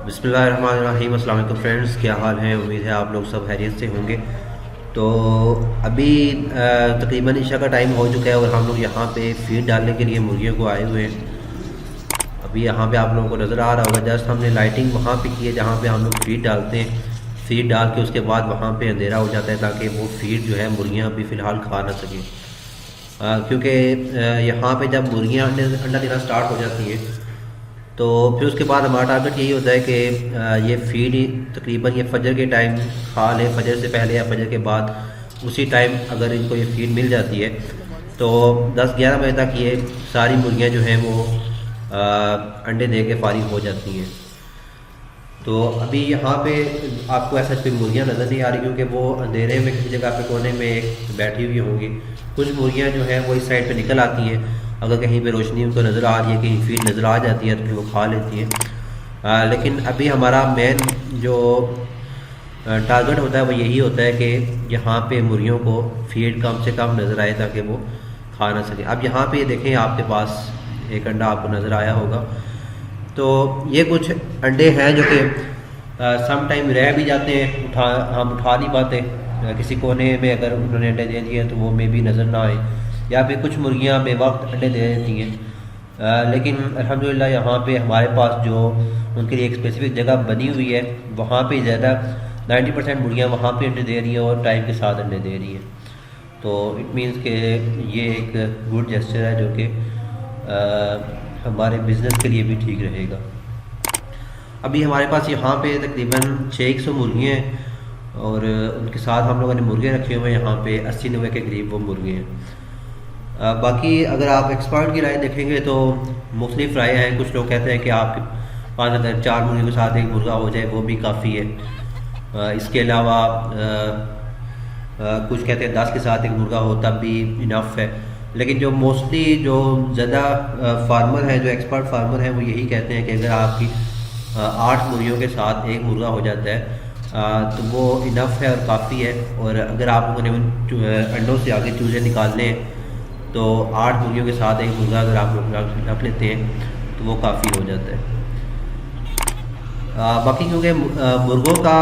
बिस्मिल्लाहिर्रहमानिर्रहीम। अस्सलाम वालेकुम फ्रेंड्स, क्या हाल है? उम्मीद है आप लोग सब खैरियत से होंगे। तो अभी तकरीबन ईशा का टाइम हो चुका है और हम लोग यहाँ पे फीड डालने के लिए मुर्गियों को आए हुए हैं। अभी यहाँ पे आप लोगों को नज़र आ रहा होगा, जस्ट हमने लाइटिंग वहाँ पे की है जहाँ पे हम लोग फीड डालते हैं। फीड डाल के उसके बाद वहाँ पे अंधेरा हो जाता है ताकि वो फीड जो है मुर्गियाँ अभी फ़िलहाल खा ना सकें। क्योंकि यहाँ पे जब मुर्गियाँ अंडा देना स्टार्ट हो जाती हैं तो फिर उसके बाद हमारा टारगेट यही होता है कि ये फीड तकरीबन ये फजर के टाइम खा लें, फजर से पहले या फजर के बाद उसी टाइम अगर इनको ये फीड मिल जाती है तो 10-11 बजे तक ये सारी मुर्गियाँ जो हैं वो अंडे दे के फारिग हो जाती हैं। तो अभी यहाँ पे आपको ऐसा कोई मुर्गियाँ नज़र नहीं आ रही क्योंकि वो अंधेरे में किसी जगह पे कोने में एक बैठी हुई होंगी। कुछ मुर्गियाँ जो हैं वो इस साइड पे निकल आती हैं, अगर कहीं पे रोशनी उनको नज़र आ रही है, कहीं फीड नज़र आ जाती है तो फिर वो खा लेती हैं। लेकिन अभी हमारा मेन जो टारगेट होता है वो यही होता है कि यहाँ पे मुर्गियों को फीड कम से कम नज़र आए ताकि वो खा ना सके। अब यहाँ पे देखें, आपके पास एक अंडा आपको नज़र आया होगा। तो ये कुछ अंडे हैं जो कि सम टाइम रह भी जाते हैं, हम उठा नहीं पाते। किसी कोने में अगर उन्होंने अंडे दे दिए तो वो में भी नज़र ना आए, या फिर कुछ मुर्गियाँ बेवक्त अंडे दे देती हैं। लेकिन अल्हम्दुलिल्लाह यहाँ पे हमारे पास जो उनके लिए एक स्पेसिफिक जगह बनी हुई है वहाँ पे ज़्यादा 90% मुर्गियाँ वहाँ पे अंडे दे रही हैं और टाइम के साथ अंडे दे रही हैं। तो इट मीन्स के ये एक गुड जेस्चर है जो कि हमारे बिज़नेस के लिए भी ठीक रहेगा। अभी हमारे पास यहाँ पे तकरीबन 600 मुर्गियाँ हैं और उनके साथ हम लोगों ने मुर्गे रखे हुए हैं यहाँ पे 80-90 के करीब वो मुर्गे हैं। बाकी अगर आप एक्सपर्ट की राय देखेंगे तो मुख्तलिफ राय हैं। कुछ लोग कहते हैं कि आपके पास अगर 4 मुर्गियों के साथ एक मुर्गा हो जाए वो भी काफ़ी है। इसके अलावा कुछ कहते हैं 10 के साथ एक मुर्गा हो तब भी इनफ है। लेकिन जो मोस्टली जो ज़्यादा फार्मर हैं, जो एक्सपर्ट फार्मर हैं, वो यही कहते हैं कि अगर आपकी 8 मुर्गियों के साथ एक मुर्गा हो जाता है तो वो इनफ है और काफ़ी है। और अगर आप लोगों ने उन अंडों से आगे चूजे निकालने हैं तो 8 मुर्गियों के साथ एक मुर्गा अगर आप लोग रख लेते हैं तो वो काफ़ी हो जाता है। बाकी क्योंकि मुर्गों का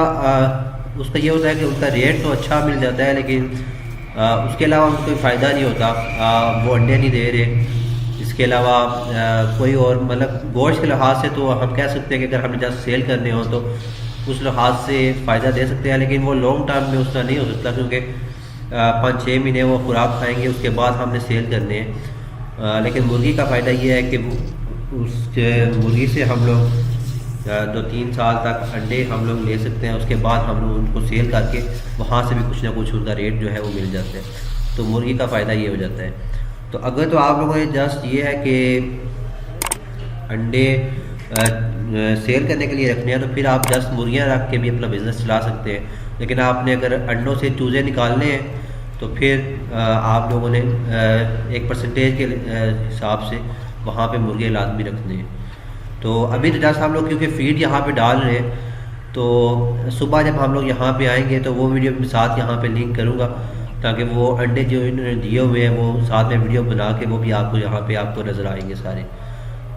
उसका ये होता है कि उनका रेट तो अच्छा मिल जाता है, लेकिन उसके अलावा उनको कोई फ़ायदा नहीं होता। वो अंडे नहीं दे रहे। इसके अलावा कोई और मतलब गोश्त के लिहाज से तो हम कह सकते हैं कि अगर हमने जस्ट सेल करने हो तो उस लिहाज से फ़ायदा दे सकते हैं, लेकिन वो लॉन्ग टर्म में उसका नहीं हो सकता क्योंकि 5-6 महीने वो खुराक खाएंगे, उसके बाद हमने सेल करने हैं। लेकिन मुर्गी का फ़ायदा ये है कि उस मुर्गी से हम लोग 2-3 साल तक अंडे हम लोग ले सकते हैं। उसके बाद हम लोग उनको सेल करके वहाँ से भी कुछ ना कुछ उनका रेट जो है वो मिल जाता है। तो मुर्गी का फ़ायदा ये हो जाता है। तो अगर तो आप लोगों ने जस्ट ये है कि अंडे सेल करने के लिए रखने हैं तो फिर आप जस्ट मुर्गियाँ रख के भी अपना बिज़नेस चला सकते हैं। लेकिन आपने अगर अंडों से चूज़े निकालने हैं तो फिर आप लोगों ने एक परसेंटेज के हिसाब से वहाँ पे मुर्गे लाजमी रखने हैं। तो अभी तो जस्ट हम लोग क्योंकि फीड यहाँ पे डाल रहे हैं तो सुबह जब हम लोग यहाँ पे आएंगे तो वो वीडियो के साथ यहाँ पे लिंक करूँगा ताकि वो अंडे जो इन्होंने दिए हुए हैं वो साथ में वीडियो बना के वो भी आपको यहाँ पे आपको नज़र आएंगे सारे।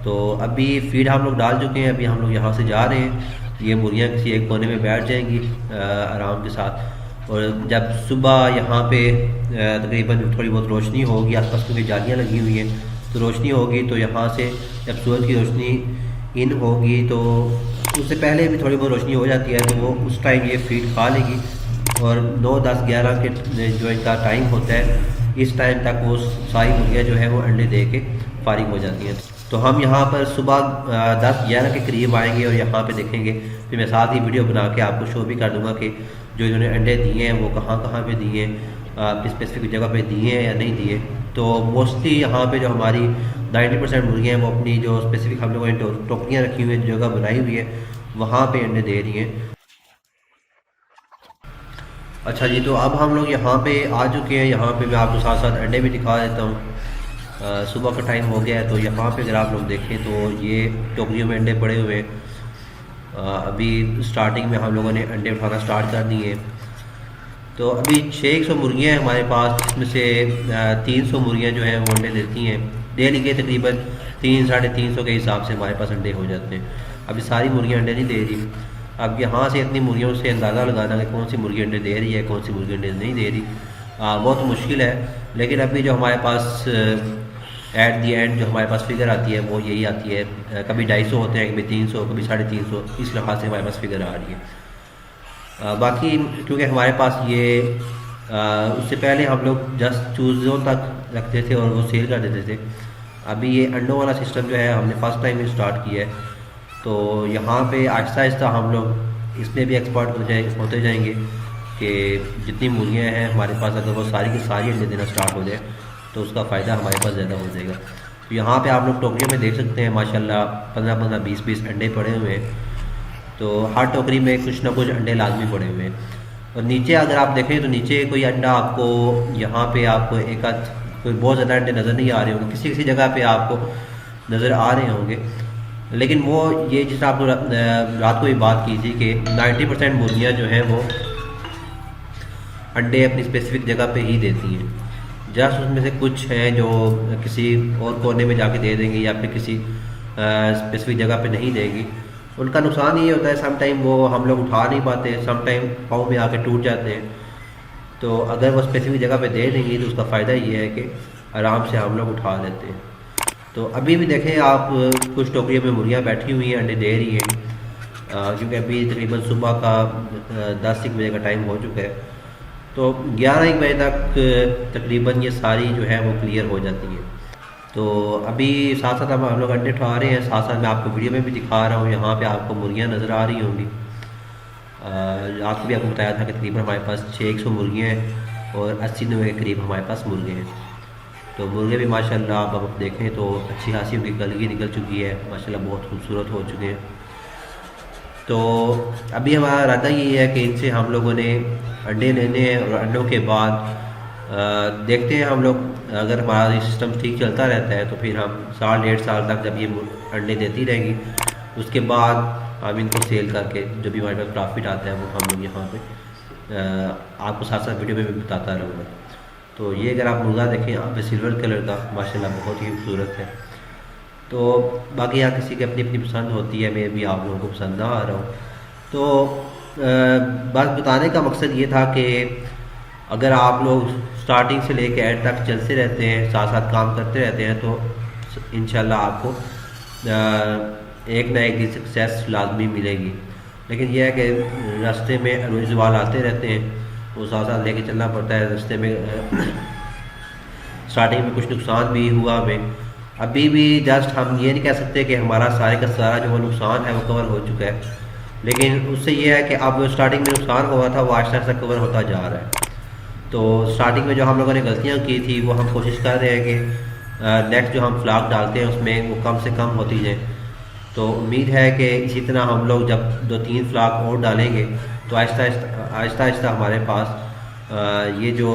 तो अभी फीड हम लोग डाल चुके हैं, अभी हम लोग यहाँ से जा रहे हैं। ये मुर्गियाँ किसी एक कोने में बैठ जाएंगी आराम के साथ। और जब सुबह यहाँ पे तकरीबन थोड़ी बहुत रोशनी होगी आसपास क्योंकि जालियाँ लगी हुई हैं तो रोशनी होगी, तो यहाँ से जब सूरज की रोशनी इन होगी तो उससे पहले भी थोड़ी बहुत रोशनी हो जाती है तो वो उस टाइम ये फीड खा लेगी। और 9-10-11 के जो इनका टाइम होता है इस टाइम तक वो सारी मुर्गियाँ जो है वो अंडे दे के फारिग हो जाती हैं। तो हम यहाँ पर सुबह 10-11 के करीब आएंगे और यहाँ पे देखेंगे। फिर मैं साथ ही वीडियो बना के आपको शो भी कर दूँगा कि जो इन्होंने अंडे दिए हैं वो कहाँ कहाँ पे दिए हैं, स्पेसिफिक जगह पे दिए हैं या नहीं दिए। तो मोस्टली यहाँ पे जो हमारी 90% मुर्गियाँ हैं वो अपनी जो स्पेसिफिक हम लोगों ने टोकरियाँ रखी हुई हैं, जगह बनाई हुई है, वहाँ पे अंडे दे रही हैं। अच्छा जी, तो अब हम लोग यहाँ पे आ चुके हैं। यहाँ पे मैं आपको साथ साथ अंडे भी दिखा देता हूँ। सुबह का टाइम हो गया है तो यहाँ पे अगर आप लोग देखें तो ये टोकरियों में अंडे पड़े हुए हैं। अभी स्टार्टिंग में हम लोगों ने अंडे उठाना स्टार्ट कर दिए। तो अभी 600 मुर्गियाँ हैं हमारे पास, जिसमें से 300 मुर्गियाँ जो हैं वो अंडे देती हैं। डेली के तकरीबन 300-350 के हिसाब से हमारे पास अंडे हो जाते हैं। अभी सारी मुर्गियाँ अंडे नहीं दे रही। अब यहाँ से इतनी मुर्गियों से अंदाज़ा लगाना कि कौन सी मुर्गी अंडे दे रही है, कौन सी मुर्गी अंडे नहीं दे रही, बहुत मुश्किल है। लेकिन अभी जो हमारे पास एट दी एंड जो हमारे पास फिगर आती है वो यही आती है, कभी 250 होते हैं, कभी 300, कभी 350, इस लिहाज से हमारे पास फिगर आ रही है। बाकी क्योंकि हमारे पास ये उससे पहले हम लोग जस्ट चूज़ों तक रखते थे और वो सेल कर देते थे। अभी ये अंडों वाला सिस्टम जो है हमने फर्स्ट टाइम ही स्टार्ट किया है, तो यहाँ पे आहिस्ता आहिस्ता हम लोग इसमें भी एक्सपर्ट होते जाएंगे कि जितनी मुर्गियाँ हैं हमारे पास, अगर वो सारी की सारी अंडे देना स्टार्ट हो जाए तो उसका फ़ायदा हमारे पास ज़्यादा हो जाएगा। तो यहाँ पे आप लोग टोकरियों में देख सकते हैं माशाल्लाह 15-15, 20-20 अंडे पड़े हुए हैं। तो हर टोकरी में कुछ ना कुछ अंडे लाजमी पड़े हुए हैं। और नीचे अगर आप देखें तो नीचे कोई अंडा आपको, यहाँ पे आपको एक आध कोई बहुत ज़्यादा अंडे नज़र नहीं आ रहे होंगे, किसी किसी जगह पे आपको नज़र आ रहे होंगे। लेकिन वो ये जिस आपको रात को भी बात की थी कि 90% मुर्गियाँ जो हैं वो अंडे अपनी स्पेसिफिक जगह पे ही देती हैं। जस्ट उसमें से कुछ हैं जो किसी और कोने में जाके दे देंगी या फिर किसी स्पेसिफिक जगह पे नहीं देंगी। उनका नुकसान ये होता है सम टाइम वो हम लोग उठा नहीं पाते, सम टाइम पाँव में आके टूट जाते हैं। तो अगर वो स्पेसिफिक जगह पे दे देंगी तो उसका फ़ायदा ये है कि आराम से हम लोग उठा लेते हैं। तो अभी भी देखें आप, कुछ टोकरियों में मुर्गियाँ बैठी हुई हैं, अंडे दे रही हैं, क्योंकि अभी तकरीबन सुबह का 10-1 बजे का टाइम हो चुका है। तो 11-1 बजे तक तकरीबन ये सारी जो है वो क्लियर हो जाती है। तो अभी साथ साथ हम लोग अंडे उठा रहे हैं, साथ साथ मैं आपको वीडियो में भी दिखा रहा हूँ। यहाँ पे आपको मुर्गियाँ नज़र आ रही होंगी। रात को भी आपको बताया था कि तकरीबन हमारे पास 600 मुर्गियाँ हैं और 80-90 के करीब हमारे पास मुर्गे हैं। तो मुर्गे भी माशाल्लाह आप देखें तो अच्छी खासी उनकी कलगी निकल चुकी है, माशाल्लाह बहुत खूबसूरत हो चुके हैं। तो अभी हमारा इरादा ये है कि इनसे हम लोगों ने अंडे लेने हैं और अंडों के बाद देखते हैं हम लोग, अगर हमारा ये सिस्टम ठीक चलता रहता है तो फिर हम 1.5 साल तक जब ये अंडे देती रहेंगी उसके बाद हम इनको सेल करके जो भी हमारे पास प्रॉफिट आता है वो हम लोग यहाँ पे आपको साथ साथ वीडियो में भी बताता रहूँगा। तो ये अगर आप मुर्गा देखें यहाँ पे सिल्वर कलर का माशाल्लाह बहुत ही खूबसूरत है। तो बाकी यहाँ किसी की अपनी अपनी पसंद होती है, मैं भी आप लोगों को पसंद ना आ रहा हूँ। तो बस बताने का मकसद ये था कि अगर आप लोग स्टार्टिंग से लेकर एंड तक चलते रहते हैं, साथ साथ काम करते रहते हैं, तो इंशाल्लाह आपको एक ना एक सक्सेस लाजमी मिलेगी। लेकिन यह है कि रास्ते में रोज़ सवाल आते रहते हैं, वो साथ साथ लेके चलना पड़ता है। रास्ते में स्टार्टिंग में कुछ नुकसान भी हुआ हमें। अभी भी जस्ट हम ये नहीं कह सकते कि हमारा सारे का सारा जो वो नुकसान है वो कवर हो चुका है, लेकिन उससे ये है कि अब स्टार्टिंग में नुकसान हुआ था वो आहिस्ता आहिस्ता कवर होता जा रहा है। तो स्टार्टिंग में जो हम लोगों ने गलतियाँ की थी वो हम कोशिश कर रहे हैं कि नेक्स्ट जो हम फ्लाग डालते हैं उसमें वो कम से कम होती जाए। तो उम्मीद है कि इसी तरह हम लोग जब 2-3 फ्लाग और डालेंगे तो आहिस्ता आहिस्ता हमारे पास ये जो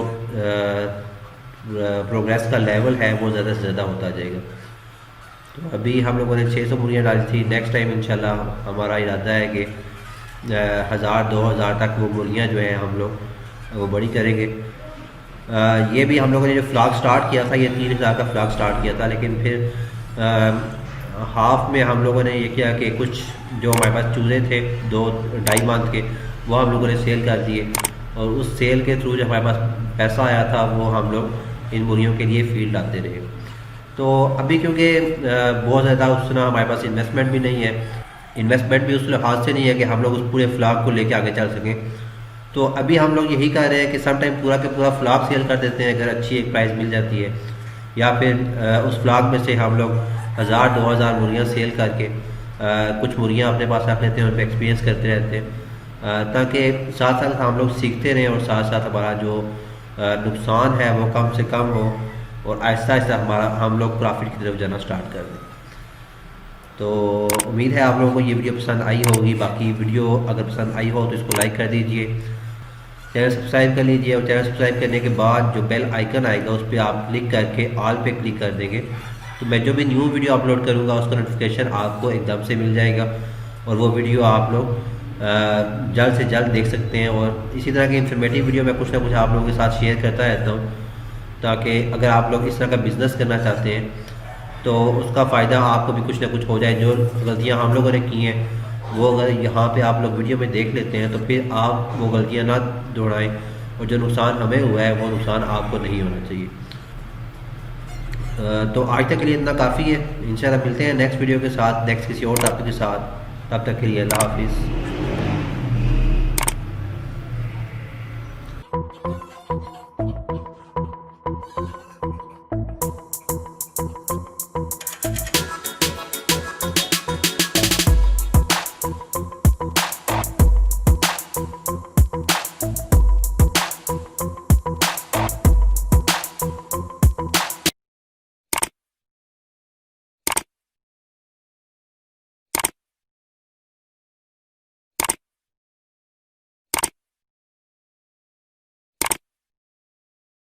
प्रोग्रेस का लेवल है वो ज़्यादा से ज़्यादा होता जाएगा। तो अभी हम लोगों ने 600 मुर्गियाँ डाली थी। नेक्स्ट टाइम इंशाल्लाह हमारा इरादा है कि 1000-2000 तक वो मुर्गियाँ जो हैं हम लोग वो बड़ी करेंगे। ये भी हम लोगों ने जो फ्लाग स्टार्ट किया था, ये 3000 का फ्लाग स्टार्ट किया था, लेकिन फिर हाफ में हम लोगों ने ये किया कि कुछ जो हमारे पास चूज़े थे 2-2.5 मंथ के वो हम लोगों ने सेल कर दिए, और उस सेल के थ्रू जो हमारे पास पैसा आया था वो हम लोग इन मुर्गियों के लिए फीड लाते रहे। तो अभी क्योंकि बहुत ज़्यादा उस तरह हमारे पास इन्वेस्टमेंट भी नहीं है, इन्वेस्टमेंट भी उस लिहाज से नहीं है कि हम लोग उस पूरे फ्लाग को लेके आगे चल सकें। तो अभी हम लोग यही कर रहे हैं कि सम टाइम पूरा के पूरा फ्लाग सेल कर देते हैं अगर अच्छी एक प्राइस मिल जाती है, या फिर उस फ्लाग में से हम लोग 1000-2000 मुर्गियाँ सेल करके कुछ मुर्गियाँ अपने पास रख लेते हैं, उन पर एक्सपीरियंस करते रहते हैं, ताकि साथ साथ हम लोग सीखते रहें और साथ साथ हमारा जो नुकसान है वो कम से कम हो और आहिस्ता आहिस्ता हम लोग प्रॉफिट की तरफ जाना स्टार्ट कर दें। तो उम्मीद है आप लोगों को ये वीडियो पसंद आई होगी। बाकी वीडियो अगर पसंद आई हो तो इसको लाइक कर दीजिए, चैनल सब्सक्राइब कर लीजिए, और चैनल सब्सक्राइब करने के बाद जो बेल आइकन आएगा उस पर आप क्लिक करके ऑल पे क्लिक कर देंगे, तो मैं जो भी न्यू वीडियो अपलोड करूँगा उसका नोटिफिकेशन आपको एकदम से मिल जाएगा, और वो वीडियो आप लोग जल्द से जल्द देख सकते हैं। और इसी तरह की इन्फॉर्मेटिव वीडियो मैं कुछ ना कुछ आप लोगों के साथ शेयर करता रहता हूँ, ताकि अगर आप लोग इस तरह का बिज़नेस करना चाहते हैं तो उसका फ़ायदा आपको भी कुछ ना कुछ हो जाए। जो गलतियाँ हम लोगों ने की हैं वो अगर यहाँ पे आप लोग वीडियो में देख लेते हैं तो फिर आप वो गलतियाँ ना दोहराएं, और जो नुकसान हमें हुआ है वो नुकसान आपको नहीं होना चाहिए। तो आज तक के लिए इतना काफ़ी है। इंशाल्लाह मिलते हैं नेक्स्ट वीडियो के साथ, नेक्स्ट किसी और टॉपिक के साथ। तब तक के लिए अल्लाह हाफिज़।